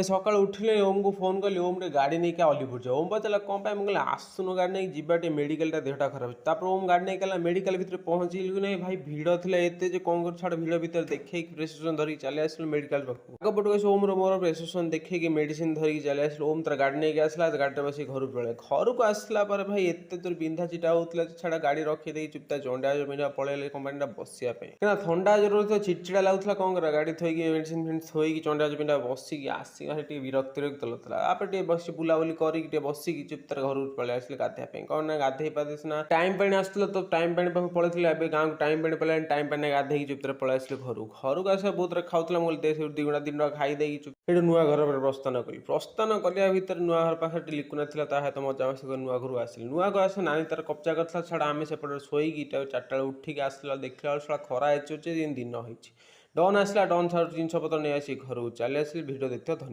ସକାଳୁ ଉଠିଲେ ଓମ୍‌କୁ ଫୋନ୍ କଲି, ଓମ୍ ଟିକେ ଗାଡ଼ି ନେଇକି ଆ ଅଲିପୁର ଯିବା। ଓମ୍ ପଚାରିଲା କ'ଣ ପାଇଁ? ମୁଁ କହିଲି ଆସୁନୁ ଗାଡ଼ି ନେଇକି ଯିବା ଟିକେ ମେଡ଼ିକାଲଟା ଦେହଟା ଖରାପ ଅଛି। ତାପରେ ଓମ୍ ଗାଡ଼ି ନେଇକି ଗଲା ମେଡ଼ିକାଲ ଭିତରେ ପହଞ୍ଚିଲୁ କି ନାହିଁ ଭାଇ ଭିଡ଼ ଥିଲା ଏତେ ଯେ କ'ଣ କରିବୁ ଛାଡ଼ ଭିଡ଼ ଭିତରେ ଦେଖେଇକି ପ୍ରେସକ୍ରିପସନ୍ ଧରିକି ଚାଲି ଆସିଲୁ ମେଡ଼ିକାଲ ପାଖକୁ। ଆଗ ପଟକୁ ଆସି ଓମ୍‌ର ମୋର ପ୍ରେସକ୍ରିପସନ୍ ଦେଖେଇକି ମେଡ଼ିସିନ ଧରିକି ଚାଲି ଆସିଲୁ। ଓମ୍ ତାର ଗାଡ଼ି ନେଇକି ଆସିଲା ଗାଡ଼ିରେ ବସିକି ଘରକୁ ପଳେଇଲା। ଘରକୁ ଆସିଲା ପରେ ଭାଇ ଏତେ ଜୋରେ ବିନ୍ଧା ଛିଟା ହଉଥିଲା ଯେ ଛାଡ଼ ଗାଡ଼ି ରଖିଦେଇ ଚୁପଚାପ ଜଣ୍ଡା ପିନ୍ଧା ପଳେଇଲେ କମ୍ପାନୀଟା ବସିବା ପାଇଁ। କାହିଁକିନା ଥଣ୍ଡା ଜୋରେ ହଉଥିଲା ଚିଡ଼ଚିଡ଼ା ଲାଗୁଥିଲା କ'ଣ କରିବା ଗାଡ଼ି ଥୋଇକି ମେଡ଼ିସିନ ଫେଡ଼ିସିନ ଥୋଇକି ଚଣ୍ଡା ପିନ୍ଧା ବସିକି ଆସିକି ଭାରି ଟିକେ ବିରକ୍ତ ଲାଗୁଥିଲା। ତାପରେ ଟିକେ ବସି ବୁଲାବୁଲି କରିକି ଟିକେ ବସିକି ଚୁପଚାପ ଘରକୁ ପଳେଇ ଆସିଲି ଗାଧେଇବା ପାଇଁ। କ'ଣ ନା ଗାଧେଇ ପାଧେଇ ସିନା ଟାଇମ୍ ପାଣି ଆସୁଥିଲା ତ ଟାଇମ୍ ପାଣି ପାଖକୁ ପଳେଇଥିଲି। ଏବେ ଗାଁକୁ ଟାଇମ୍ ପାଣି ପଳେଇଲାଣି ଟାଇମ୍ ପାଣିରେ ଗାଧେଇକି ଚୁପଚାପ ପଳେଇ ଆସିଲି ଘରକୁ। ଘରକୁ ଆସିବା ବହୁତ ଥର ଖାଉଥିଲା ମୁଁ କହିଲି ଦେ ସେଇଠୁ 2 ଗୁଣ୍ଡା 3 ଟଙ୍କା ଖାଇଦେଇକି ସେଇଠୁ ନୂଆ ଘର ଉପରେ ପ୍ରସ୍ଥାନ କଲି। ପ୍ରସ୍ଥାନ କରିବା ଭିତରେ ନୂଆ ଘର ପାଖରେ ଟିକେ ଲିକୁନା ଥିଲା ତା ସହିତ ମଜାମସ୍ତି କରି ନୂଆ ଘରକୁ ଆସିଲି। ନୂଆ ଘର ଆସି ନାନୀ ତାର କବ୍ଜା କରିଥିଲା ଛାଡ଼ ଆମେ ସେପଟେ ଶୋଇକି ତାକୁ 4ଟା ବେଳେ ଉଠିକି ଆସିଲା ଦେଖିଲା ବେଳକୁ ଶଳା ଖରା ହେଇଛି ଯେମିତି ଦିନ ହେଇଛି। ଡନ୍ ଆସିଲା ଡନ୍ ଛାଡ଼ ଜିନିଷ ପତ୍ର ନେଇ ଆସି ଘରକୁ ଚାଲି ଆସିଲି। ଭିଡ଼ିଓ ଦେଖିଥିବ ଧନ୍ୟବାଦ।